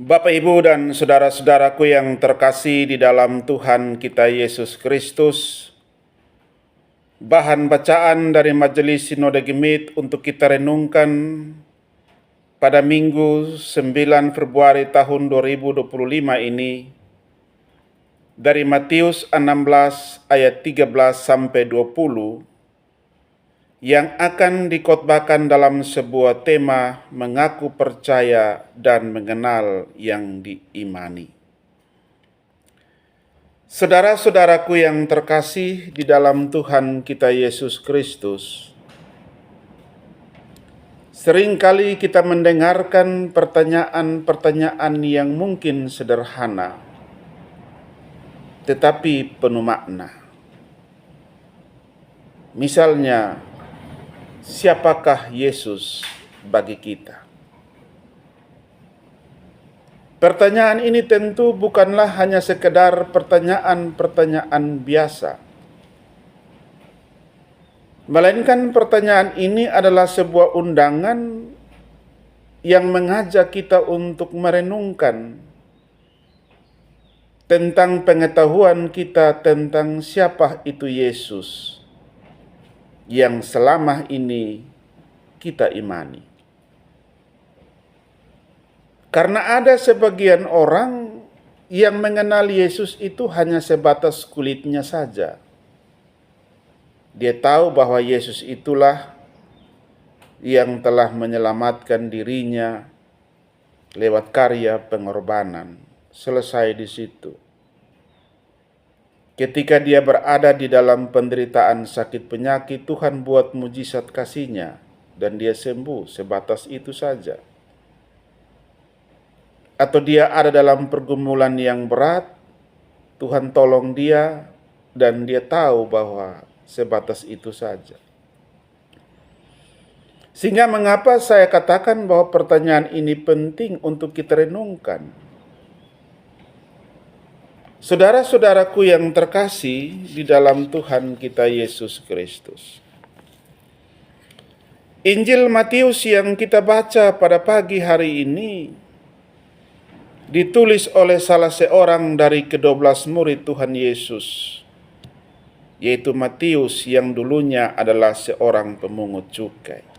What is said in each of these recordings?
Bapak, Ibu, dan saudara-saudaraku yang terkasih di dalam Tuhan kita Yesus Kristus, bahan bacaan dari Majelis Sinode Gemit untuk kita renungkan pada Minggu 9 Februari tahun 2025 ini dari Matius 16 ayat 13 sampai 20 yang akan dikhotbahkan dalam sebuah tema mengaku percaya dan mengenal yang diimani. Saudara-saudaraku yang terkasih di dalam Tuhan kita Yesus Kristus, seringkali kita mendengarkan pertanyaan-pertanyaan yang mungkin sederhana, tetapi penuh makna. Misalnya, siapakah Yesus bagi kita? Pertanyaan ini tentu bukanlah hanya sekedar pertanyaan-pertanyaan biasa. Melainkan pertanyaan ini adalah sebuah undangan yang mengajak kita untuk merenungkan tentang pengetahuan kita tentang siapa itu Yesus yang selama ini kita imani. Karena ada sebagian orang yang mengenal Yesus itu hanya sebatas kulitnya saja. Dia tahu bahwa Yesus itulah yang telah menyelamatkan dirinya lewat karya pengorbanan. Selesai di situ. Ketika dia berada di dalam penderitaan sakit penyakit, Tuhan buat mujizat kasih-Nya dan dia sembuh, sebatas itu saja. Atau dia ada dalam pergumulan yang berat, Tuhan tolong dia dan dia tahu bahwa sebatas itu saja. Sehingga mengapa saya katakan bahwa pertanyaan ini penting untuk kita renungkan. Saudara-saudaraku yang terkasih di dalam Tuhan kita Yesus Kristus. Injil Matius yang kita baca pada pagi hari ini ditulis oleh salah seorang dari ke-12 murid Tuhan Yesus, yaitu Matius yang dulunya adalah seorang pemungut cukai.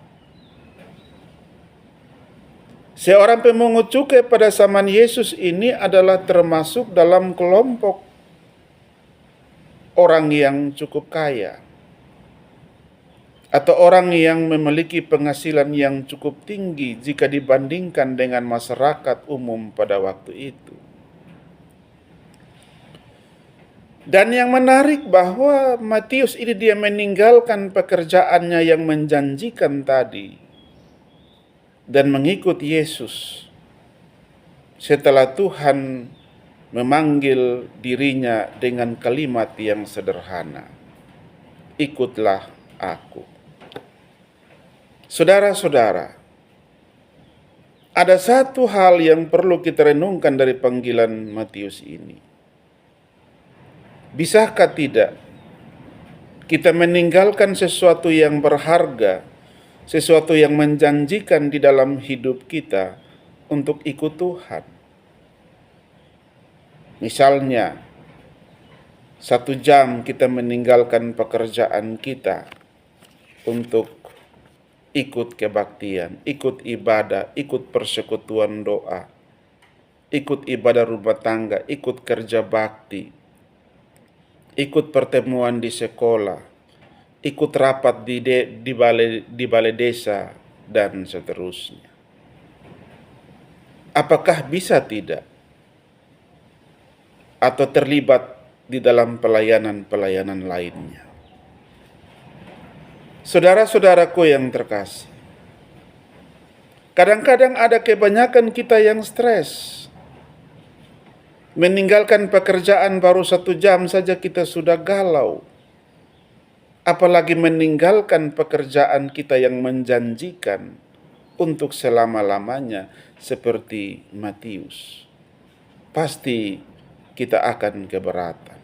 Seorang pemungut cukai pada zaman Yesus ini adalah termasuk dalam kelompok orang yang cukup kaya, atau orang yang memiliki penghasilan yang cukup tinggi jika dibandingkan dengan masyarakat umum pada waktu itu. Dan yang menarik bahwa Matius ini dia meninggalkan pekerjaannya yang menjanjikan tadi dan mengikut Yesus setelah Tuhan memanggil dirinya dengan kalimat yang sederhana, "Ikutlah aku." Saudara-saudara, ada satu hal yang perlu kita renungkan dari panggilan Matius ini. Bisakah tidak kita meninggalkan sesuatu yang berharga, sesuatu yang menjanjikan di dalam hidup kita untuk ikut Tuhan? Misalnya, 1 jam kita meninggalkan pekerjaan kita untuk ikut kebaktian, ikut ibadah, ikut persekutuan doa, ikut ibadah rumah tangga, ikut kerja bakti, ikut pertemuan di sekolah, ikut rapat di balai desa, dan seterusnya. Apakah bisa tidak? Atau terlibat di dalam pelayanan-pelayanan lainnya? Saudara-saudaraku yang terkasih, kadang-kadang ada kebanyakan kita yang stres. Meninggalkan pekerjaan baru 1 jam saja kita sudah galau. Apalagi meninggalkan pekerjaan kita yang menjanjikan untuk selama-lamanya seperti Matius. Pasti kita akan keberatan.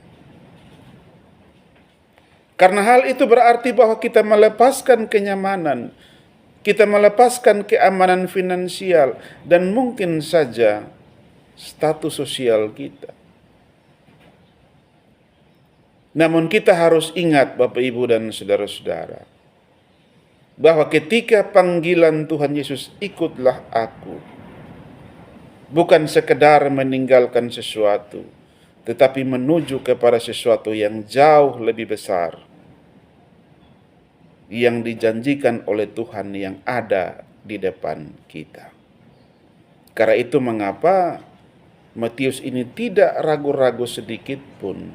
Karena hal itu berarti bahwa kita melepaskan kenyamanan, kita melepaskan keamanan finansial, dan mungkin saja status sosial kita. Namun kita harus ingat Bapak Ibu dan saudara-saudara, bahwa ketika panggilan Tuhan Yesus, ikutlah aku, bukan sekedar meninggalkan sesuatu, tetapi menuju kepada sesuatu yang jauh lebih besar, yang dijanjikan oleh Tuhan yang ada di depan kita. Karena itu mengapa Matius ini tidak ragu-ragu sedikit pun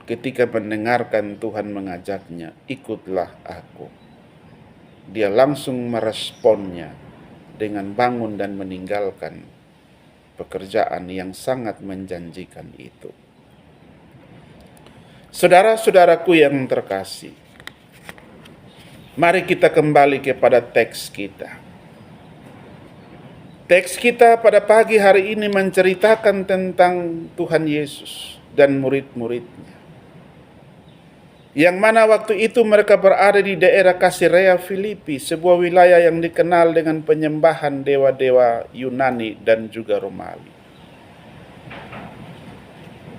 ketika mendengarkan Tuhan mengajaknya, ikutlah aku. Dia langsung meresponnya dengan bangun dan meninggalkan pekerjaan yang sangat menjanjikan itu. Saudara-saudaraku yang terkasih, mari kita kembali kepada teks kita. Teks kita pada pagi hari ini menceritakan tentang Tuhan Yesus dan murid-muridnya, yang mana waktu itu mereka berada di daerah Kaisarea Filipi, sebuah wilayah yang dikenal dengan penyembahan dewa-dewa Yunani dan juga Romawi.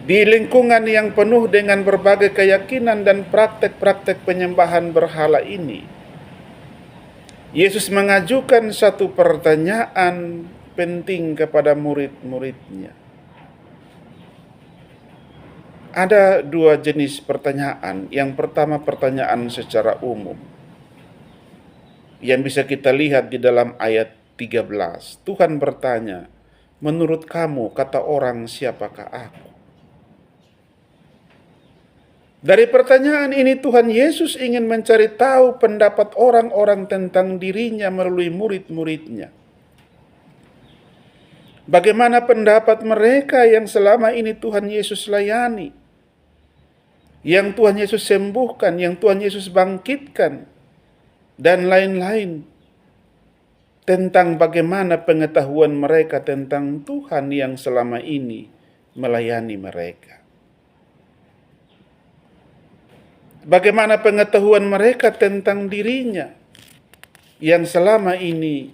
Di lingkungan yang penuh dengan berbagai keyakinan dan praktek-praktek penyembahan berhala ini, Yesus mengajukan satu pertanyaan penting kepada murid-muridnya. Ada dua jenis pertanyaan. Yang pertama, pertanyaan secara umum, yang bisa kita lihat di dalam ayat 13. Tuhan bertanya, menurut kamu, kata orang, siapakah aku? Dari pertanyaan ini Tuhan Yesus ingin mencari tahu pendapat orang-orang tentang dirinya melalui murid-muridnya. Bagaimana pendapat mereka yang selama ini Tuhan Yesus layani, yang Tuhan Yesus sembuhkan, yang Tuhan Yesus bangkitkan, dan lain-lain, tentang bagaimana pengetahuan mereka tentang Tuhan yang selama ini melayani mereka. Bagaimana pengetahuan mereka tentang dirinya yang selama ini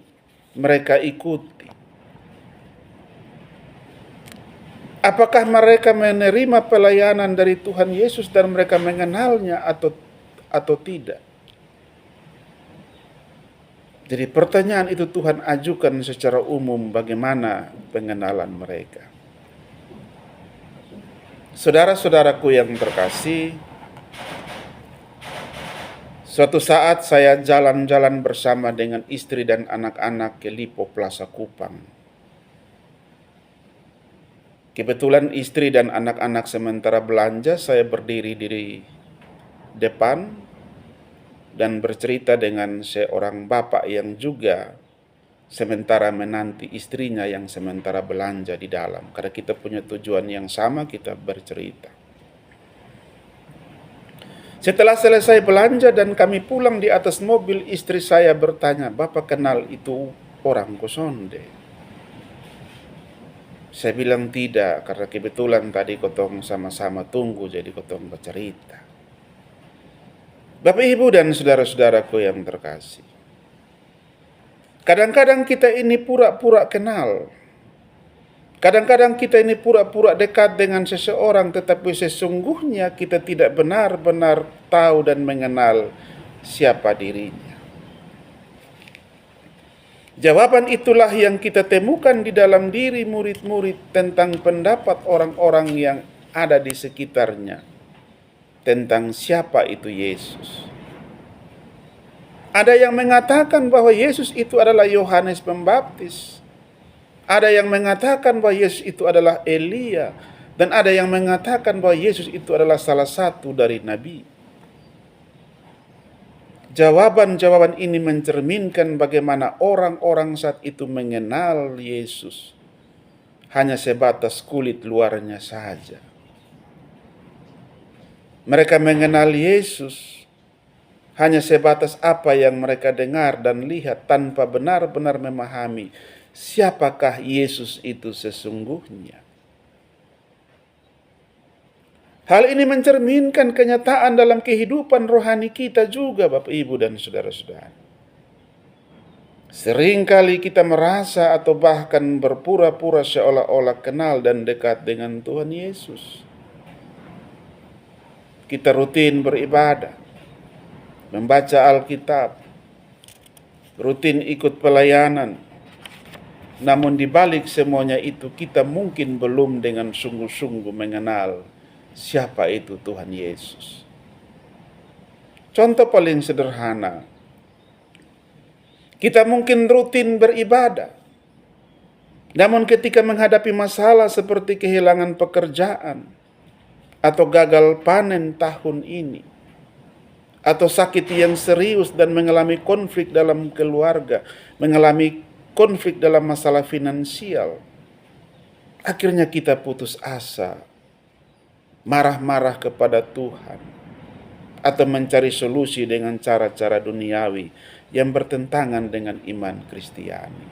mereka ikuti. Apakah mereka menerima pelayanan dari Tuhan Yesus dan mereka mengenalnya atau tidak? Jadi pertanyaan itu Tuhan ajukan secara umum, bagaimana pengenalan mereka. Saudara-saudaraku yang terkasih, suatu saat saya jalan-jalan bersama dengan istri dan anak-anak ke Lipo Plaza Kupang. Kebetulan istri dan anak-anak sementara belanja, saya berdiri di depan dan bercerita dengan seorang bapak yang juga sementara menanti istrinya yang sementara belanja di dalam. Karena kita punya tujuan yang sama, kita bercerita. Setelah selesai belanja dan kami pulang di atas mobil, istri saya bertanya, "Bapak kenal itu orang Kosonde?" Saya bilang tidak, karena kebetulan tadi kotong sama-sama tunggu, jadi kotong bercerita. Bapak, Ibu, dan saudara-saudaraku yang terkasih, kadang-kadang kita ini pura-pura kenal. Kadang-kadang kita ini pura-pura dekat dengan seseorang, tetapi sesungguhnya kita tidak benar-benar tahu dan mengenal siapa dirinya. Jawaban itulah yang kita temukan di dalam diri murid-murid tentang pendapat orang-orang yang ada di sekitarnya tentang siapa itu Yesus. Ada yang mengatakan bahwa Yesus itu adalah Yohanes Pembaptis. Ada yang mengatakan bahwa Yesus itu adalah Elia. Dan ada yang mengatakan bahwa Yesus itu adalah salah satu dari nabi. Jawaban-jawaban ini mencerminkan bagaimana orang-orang saat itu mengenal Yesus hanya sebatas kulit luarnya saja. Mereka mengenal Yesus hanya sebatas apa yang mereka dengar dan lihat, tanpa benar-benar memahami siapakah Yesus itu sesungguhnya. Hal ini mencerminkan kenyataan dalam kehidupan rohani kita juga, Bapak, Ibu, dan saudara-saudara. Seringkali kita merasa atau bahkan berpura-pura seolah-olah kenal dan dekat dengan Tuhan Yesus. Kita rutin beribadah, membaca Alkitab, rutin ikut pelayanan. Namun di balik semuanya itu kita mungkin belum dengan sungguh-sungguh mengenal siapa itu Tuhan Yesus. Contoh paling sederhana, kita mungkin rutin beribadah, namun ketika menghadapi masalah seperti kehilangan pekerjaan, atau gagal panen tahun ini, atau sakit yang serius dan mengalami konflik dalam keluarga, mengalami konflik dalam masalah finansial, akhirnya kita putus asa, marah-marah kepada Tuhan, atau mencari solusi dengan cara-cara duniawi yang bertentangan dengan iman Kristiani.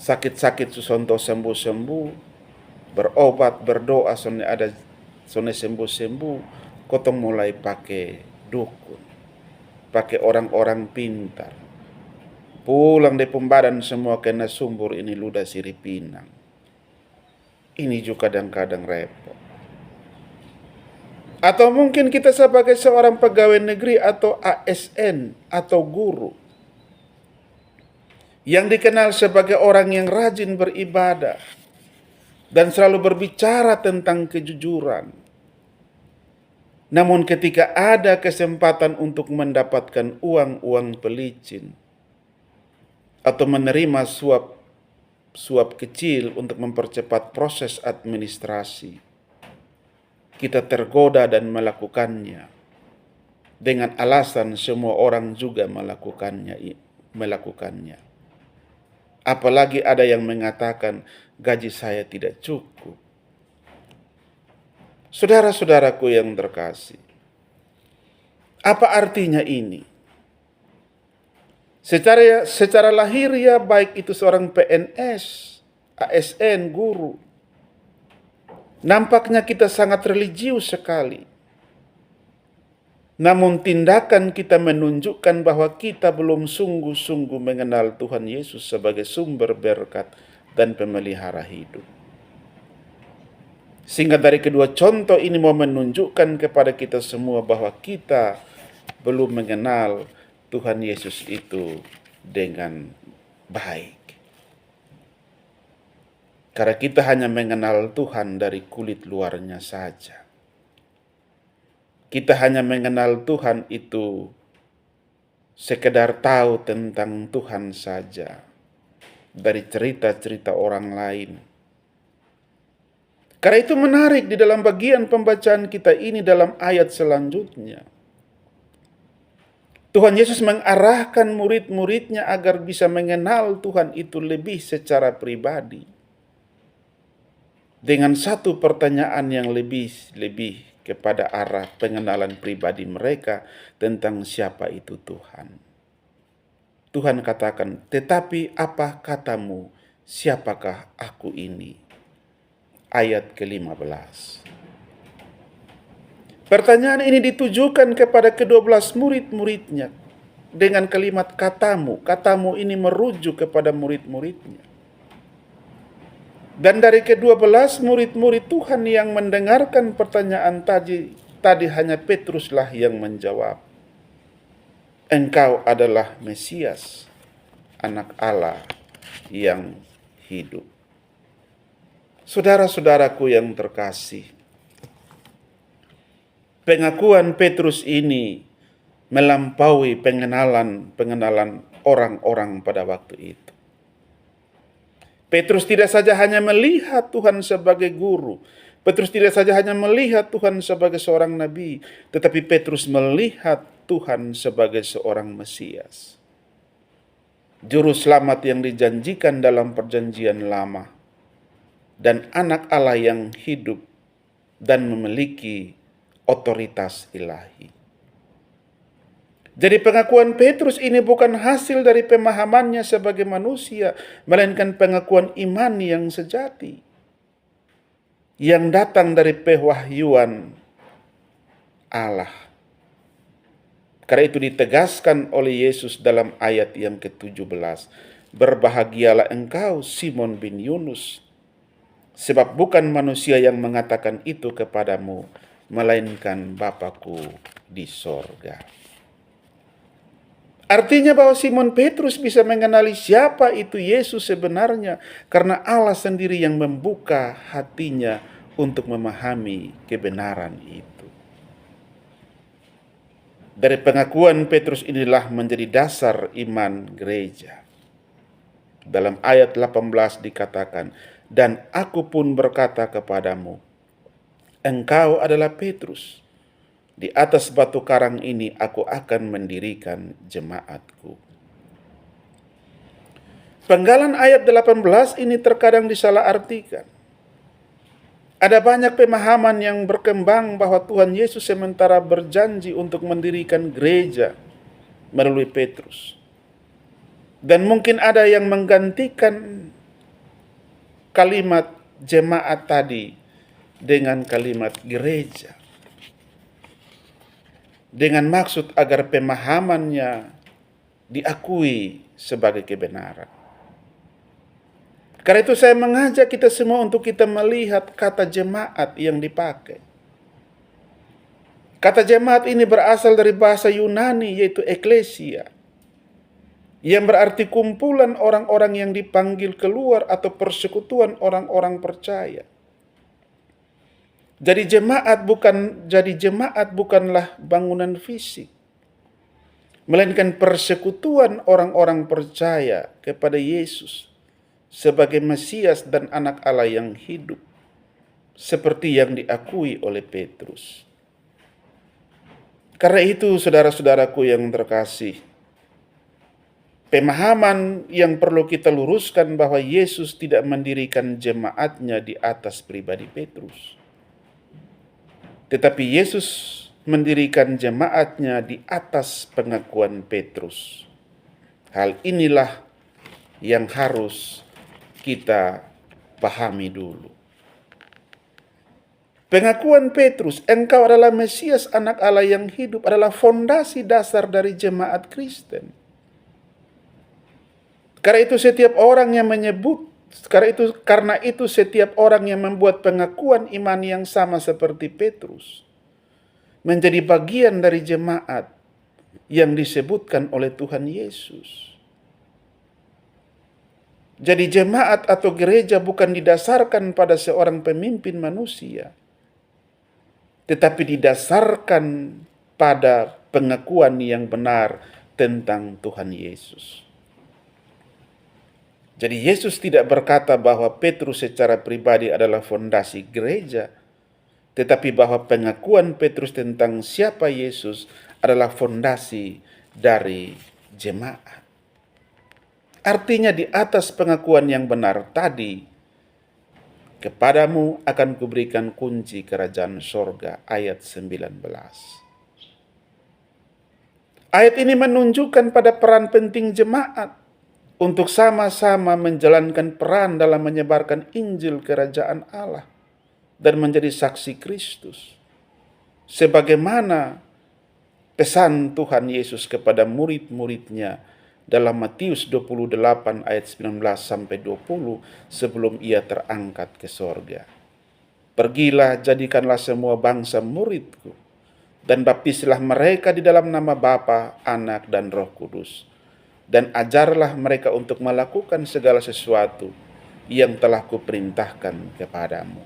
Sakit-sakit susonto sembuh-sembuh, berobat, berdoa, sone sembuh-sembuh, kotong mulai pakai dukun, pakai orang-orang pintar. Pulang di pembadan semua kena sumbur ini ludah siripinang. Ini juga kadang-kadang repot. Atau mungkin kita sebagai seorang pegawai negeri atau ASN atau guru yang dikenal sebagai orang yang rajin beribadah dan selalu berbicara tentang kejujuran. Namun ketika ada kesempatan untuk mendapatkan uang pelicin atau menerima suap kecil untuk mempercepat proses administrasi, kita tergoda dan melakukannya dengan alasan semua orang juga melakukannya. Apalagi ada yang mengatakan gaji saya tidak cukup. Saudara-saudaraku yang terkasih, apa artinya ini? Secara lahiriah baik itu seorang PNS, ASN, guru, nampaknya kita sangat religius sekali. Namun tindakan kita menunjukkan bahwa kita belum sungguh-sungguh mengenal Tuhan Yesus sebagai sumber berkat dan pemelihara hidup. Sehingga dari kedua contoh ini mau menunjukkan kepada kita semua bahwa kita belum mengenal Tuhan Yesus itu dengan baik. Karena kita hanya mengenal Tuhan dari kulit luarnya saja. Kita hanya mengenal Tuhan itu sekedar tahu tentang Tuhan saja dari cerita-cerita orang lain. Karena itu menarik di dalam bagian pembacaan kita ini dalam ayat selanjutnya. Tuhan Yesus mengarahkan murid-muridnya agar bisa mengenal Tuhan itu lebih secara pribadi. Dengan satu pertanyaan yang lebih kepada arah pengenalan pribadi mereka tentang siapa itu Tuhan. Tuhan katakan, tetapi apa katamu, siapakah aku ini? Ayat ke-15. Pertanyaan ini ditujukan kepada ke-12 murid-muridnya dengan kalimat katamu. Katamu ini merujuk kepada murid-muridnya. Dan dari ke-12 murid-murid Tuhan yang mendengarkan pertanyaan tadi hanya Petruslah yang menjawab, Engkau adalah Mesias, Anak Allah yang hidup. Saudara-saudaraku yang terkasih, pengakuan Petrus ini melampaui pengenalan orang-orang pada waktu itu. Petrus tidak saja hanya melihat Tuhan sebagai guru, Petrus tidak saja hanya melihat Tuhan sebagai seorang nabi, tetapi Petrus melihat Tuhan sebagai seorang Mesias, juru selamat yang dijanjikan dalam perjanjian lama, dan anak Allah yang hidup dan memiliki otoritas ilahi. Jadi pengakuan Petrus ini bukan hasil dari pemahamannya sebagai manusia, melainkan pengakuan iman yang sejati, yang datang dari pewahyuan Allah. Karena itu ditegaskan oleh Yesus dalam ayat yang ke-17. Berbahagialah engkau Simon bin Yunus, sebab bukan manusia yang mengatakan itu kepadamu, melainkan Bapa-Ku di sorga. Artinya bahwa Simon Petrus bisa mengenali siapa itu Yesus sebenarnya, karena Allah sendiri yang membuka hatinya untuk memahami kebenaran itu. Dari pengakuan Petrus inilah menjadi dasar iman gereja. Dalam ayat 18 dikatakan, dan aku pun berkata kepadamu, engkau adalah Petrus. Di atas batu karang ini aku akan mendirikan jemaatku. Penggalan ayat 18 ini terkadang disalahartikan. Ada banyak pemahaman yang berkembang bahwa Tuhan Yesus sementara berjanji untuk mendirikan gereja melalui Petrus. Dan mungkin ada yang menggantikan kalimat jemaat tadi dengan kalimat gereja, dengan maksud agar pemahamannya diakui sebagai kebenaran. Karena itu saya mengajak kita semua untuk kita melihat kata jemaat yang dipakai. Kata jemaat ini berasal dari bahasa Yunani yaitu eklesia, yang berarti kumpulan orang-orang yang dipanggil keluar atau persekutuan orang-orang percaya. Jadi jemaat bukanlah bangunan fisik, melainkan persekutuan orang-orang percaya kepada Yesus sebagai Mesias dan anak Allah yang hidup, seperti yang diakui oleh Petrus. Karena itu saudara-saudaraku yang terkasih, pemahaman yang perlu kita luruskan bahwa Yesus tidak mendirikan jemaatnya di atas pribadi Petrus, tetapi Yesus mendirikan jemaatnya di atas pengakuan Petrus. Hal inilah yang harus kita pahami dulu. Pengakuan Petrus, engkau adalah Mesias anak Allah yang hidup, adalah fondasi dasar dari jemaat Kristen. Karena itu setiap orang yang setiap orang yang membuat pengakuan iman yang sama seperti Petrus menjadi bagian dari jemaat yang disebutkan oleh Tuhan Yesus. Jadi jemaat atau gereja bukan didasarkan pada seorang pemimpin manusia, tetapi didasarkan pada pengakuan yang benar tentang Tuhan Yesus. Jadi Yesus tidak berkata bahwa Petrus secara pribadi adalah fondasi gereja, tetapi bahwa pengakuan Petrus tentang siapa Yesus adalah fondasi dari jemaat. Artinya di atas pengakuan yang benar tadi, kepadamu akan kuberikan kunci kerajaan sorga, ayat 19. Ayat ini menunjukkan pada peran penting jemaat untuk sama-sama menjalankan peran dalam menyebarkan Injil kerajaan Allah dan menjadi saksi Kristus. Sebagaimana pesan Tuhan Yesus kepada murid-muridnya dalam Matius 28 ayat 19 sampai 20 sebelum ia terangkat ke sorga. Pergilah, jadikanlah semua bangsa muridku, dan baptislah mereka di dalam nama Bapa, Anak, dan Roh Kudus. Dan ajarlah mereka untuk melakukan segala sesuatu yang telah kuperintahkan kepadamu.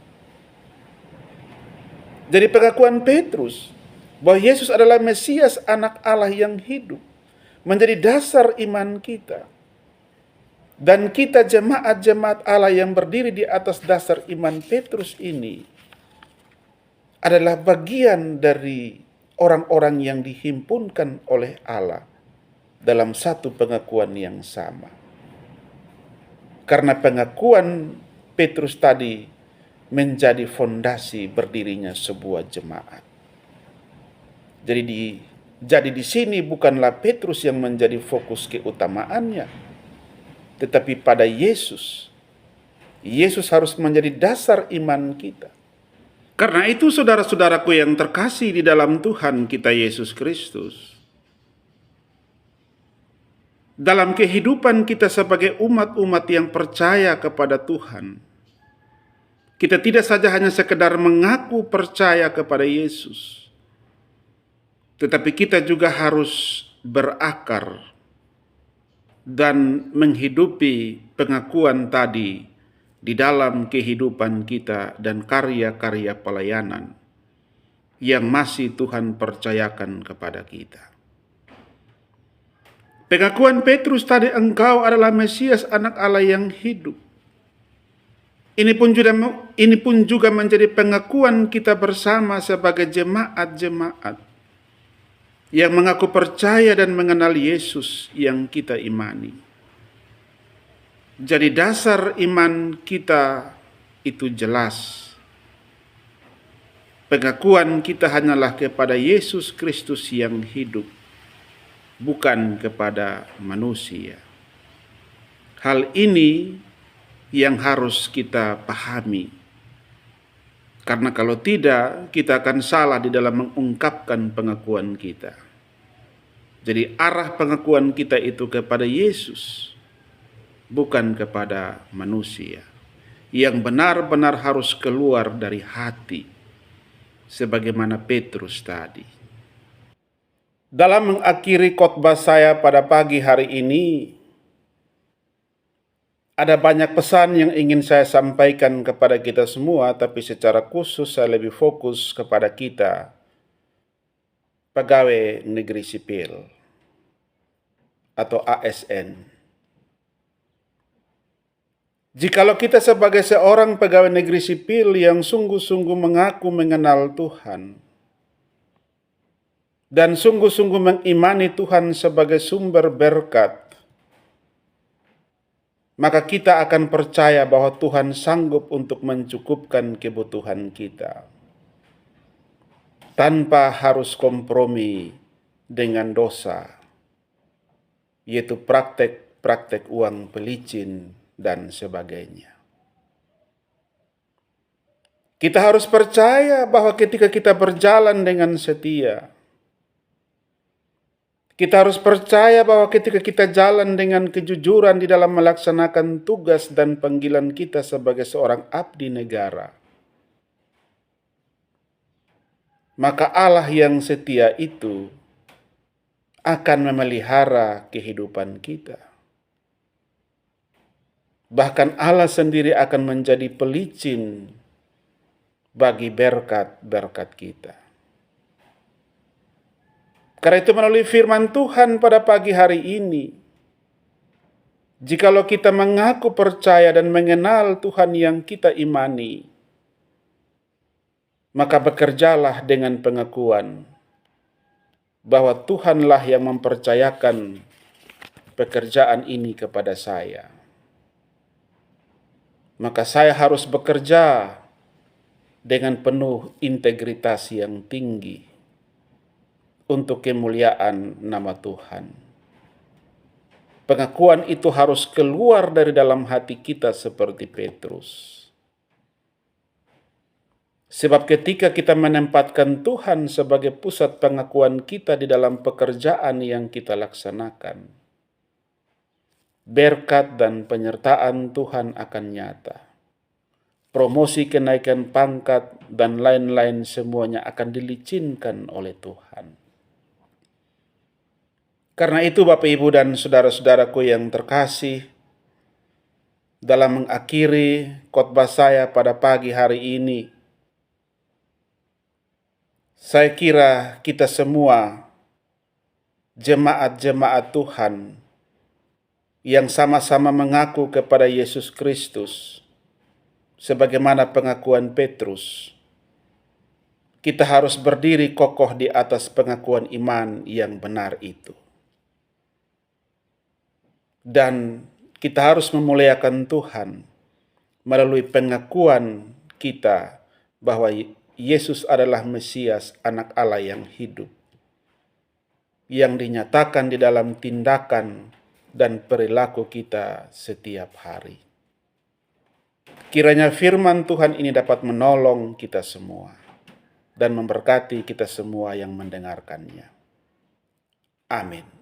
Jadi pengakuan Petrus bahwa Yesus adalah Mesias anak Allah yang hidup menjadi dasar iman kita. Dan kita jemaat-jemaat Allah yang berdiri di atas dasar iman Petrus ini adalah bagian dari orang-orang yang dihimpunkan oleh Allah dalam satu pengakuan yang sama. Karena pengakuan Petrus tadi menjadi fondasi berdirinya sebuah jemaat. Jadi di sini bukanlah Petrus yang menjadi fokus keutamaannya, tetapi pada Yesus. Yesus harus menjadi dasar iman kita. Karena itu saudara-saudaraku yang terkasih di dalam Tuhan kita Yesus Kristus, dalam kehidupan kita sebagai umat-umat yang percaya kepada Tuhan, kita tidak saja hanya sekedar mengaku percaya kepada Yesus, tetapi kita juga harus berakar dan menghidupi pengakuan tadi di dalam kehidupan kita dan karya-karya pelayanan yang masih Tuhan percayakan kepada kita. Pengakuan Petrus tadi, engkau adalah Mesias, anak Allah yang hidup. Ini pun juga menjadi pengakuan kita bersama sebagai jemaat-jemaat yang mengaku percaya dan mengenal Yesus yang kita imani. Jadi dasar iman kita itu jelas. Pengakuan kita hanyalah kepada Yesus Kristus yang hidup, bukan kepada manusia. Hal ini yang harus kita pahami. Karena kalau tidak, kita akan salah di dalam mengungkapkan pengakuan kita. Jadi arah pengakuan kita itu kepada Yesus, bukan kepada manusia. Yang benar-benar harus keluar dari hati, sebagaimana Petrus tadi. Dalam mengakhiri khotbah saya pada pagi hari ini, ada banyak pesan yang ingin saya sampaikan kepada kita semua, tapi secara khusus saya lebih fokus kepada kita, pegawai negeri sipil atau ASN. Jikalau kita sebagai seorang pegawai negeri sipil yang sungguh-sungguh mengaku mengenal Tuhan, dan sungguh-sungguh mengimani Tuhan sebagai sumber berkat, maka kita akan percaya bahwa Tuhan sanggup untuk mencukupkan kebutuhan kita, tanpa harus kompromi dengan dosa, yaitu praktek-praktek uang pelicin dan sebagainya. Kita harus percaya bahwa ketika kita berjalan dengan setia, kita harus percaya bahwa ketika kita jalan dengan kejujuran di dalam melaksanakan tugas dan panggilan kita sebagai seorang abdi negara, maka Allah yang setia itu akan memelihara kehidupan kita. Bahkan Allah sendiri akan menjadi pelicin bagi berkat-berkat kita. Karena itu melalui firman Tuhan pada pagi hari ini, jikalau kita mengaku percaya dan mengenal Tuhan yang kita imani, maka bekerjalah dengan pengakuan bahwa Tuhanlah yang mempercayakan pekerjaan ini kepada saya. Maka saya harus bekerja dengan penuh integritas yang tinggi untuk kemuliaan nama Tuhan. Pengakuan itu harus keluar dari dalam hati kita seperti Petrus. Sebab ketika kita menempatkan Tuhan sebagai pusat pengakuan kita di dalam pekerjaan yang kita laksanakan, berkat dan penyertaan Tuhan akan nyata. Promosi, kenaikan pangkat, dan lain-lain semuanya akan dilicinkan oleh Tuhan. Karena itu Bapak Ibu dan saudara-saudaraku yang terkasih, dalam mengakhiri khotbah saya pada pagi hari ini, saya kira kita semua jemaat-jemaat Tuhan yang sama-sama mengaku kepada Yesus Kristus sebagaimana pengakuan Petrus, kita harus berdiri kokoh di atas pengakuan iman yang benar itu. Dan kita harus memuliakan Tuhan melalui pengakuan kita bahwa Yesus adalah Mesias, anak Allah yang hidup, yang dinyatakan di dalam tindakan dan perilaku kita setiap hari. Kiranya firman Tuhan ini dapat menolong kita semua dan memberkati kita semua yang mendengarkannya. Amin.